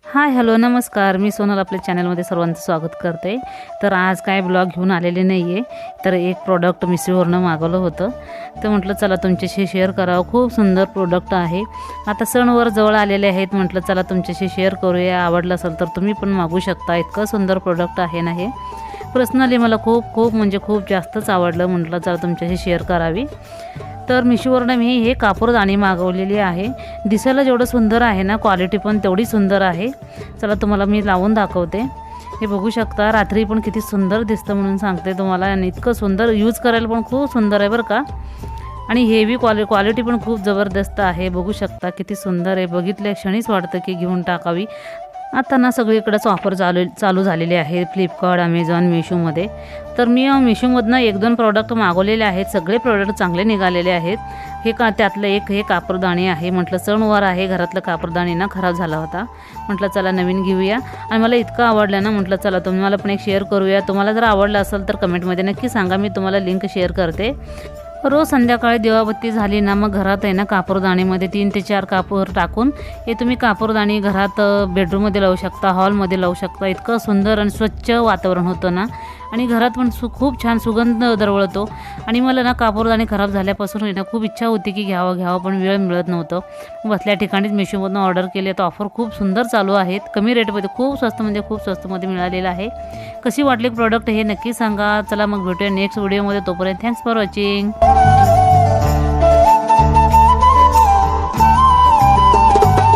Hi hello नमस्कार, मी सोनल आपल्या चॅनलमध्ये सर्वांचं स्वागत करते। तर आज काय ब्लॉग घेऊन आलेले नाही आहे, तर एक प्रोडक्ट मिशोवरनं मागवलं होतं, तर म्हटलं चला तुमच्याशी शेअर करावं। खूप सुंदर प्रोडक्ट आहे। आता सणवार जवळ आलेले आहेत, म्हटलं चला तुमच्याशी शेअर करूया। आवडलं असेल तर तुम्ही पण मागू शकता। इतकं सुंदर प्रोडक्ट आहे ना हे। पर्सनली मला खूप जास्तच आवडलं, म्हटलं चला तुमच्याशी शेअर करावी। तर मिशोवरनं मी हे कापूरदाणी मागवलेली आहे। दिसायला जेवढं सुंदर आहे ना, क्वालिटी पण तेवढी सुंदर आहे। चला तुम्हाला मी लावून दाखवते। हे बघू शकता, रात्री पण किती सुंदर दिसतं म्हणून सांगते तुम्हाला। आणि इतकं सुंदर यूज करायला पण खूप सुंदर आहे बरं का। आणि हेवी क्वालिटी पण खूप जबरदस्त आहे। बघू शकता किती सुंदर आहे। बघितल्या क्षणीच वाटतं की घेऊन टाकावी। आता ना सगळीकडेच ऑफर चालू झालेली आहे, फ्लिपकार्ट, अमेझॉन, मिशोमध्ये। तर मी मिशोमधनं 1-2 प्रॉडक्ट मागवलेले आहेत। सगळे प्रॉडक्ट चांगले निघालेले आहेत। त्यातलं एक हे कापरदाणी आहे। म्हटलं सणवार आहे, घरातलं कापरदाणी ना खराब झाला होता, म्हटलं चला नवीन घेऊया। आणि मला इतकं आवडलं ना, म्हटलं चला तुम्हाला पण एक शेअर करूया। तुम्हाला जर आवडलं असेल तर कमेंटमध्ये नक्की सांगा, मी तुम्हाला लिंक शेअर करते। रोज संध्याकाळी दिवाबत्ती झाली ना, मग घरात आहे ना कापूरदाणीमध्ये 3 ते 4 कापूर टाकून हे तुम्ही कापूरदाणी घरात बेडरूममध्ये लावू शकता, हॉलमध्ये लावू शकता। इतकं सुंदर आणि स्वच्छ वातावरण होतं ना, आणि घरात पण खूप छान सुगंध दरवळतो। आणि मला ना कापूरदाणी खराब झाल्यापासून ना खूप इच्छा होती की घ्यावं पण वेळ मिळत नव्हतं। बसल्या ठिकाणीच मिशोमधून ऑर्डर केले, तर ऑफर खूप सुंदर चालू आहेत। कमी रेटमध्ये खूप स्वस्तमध्ये मिळालेलं आहे। कशी वाटली प्रोडक्ट हे नक्की सांगा। चला मग भेटूया नेक्स्ट व्हिडिओमध्ये, तोपर्यंत थँक्स फॉर वॉचिंग।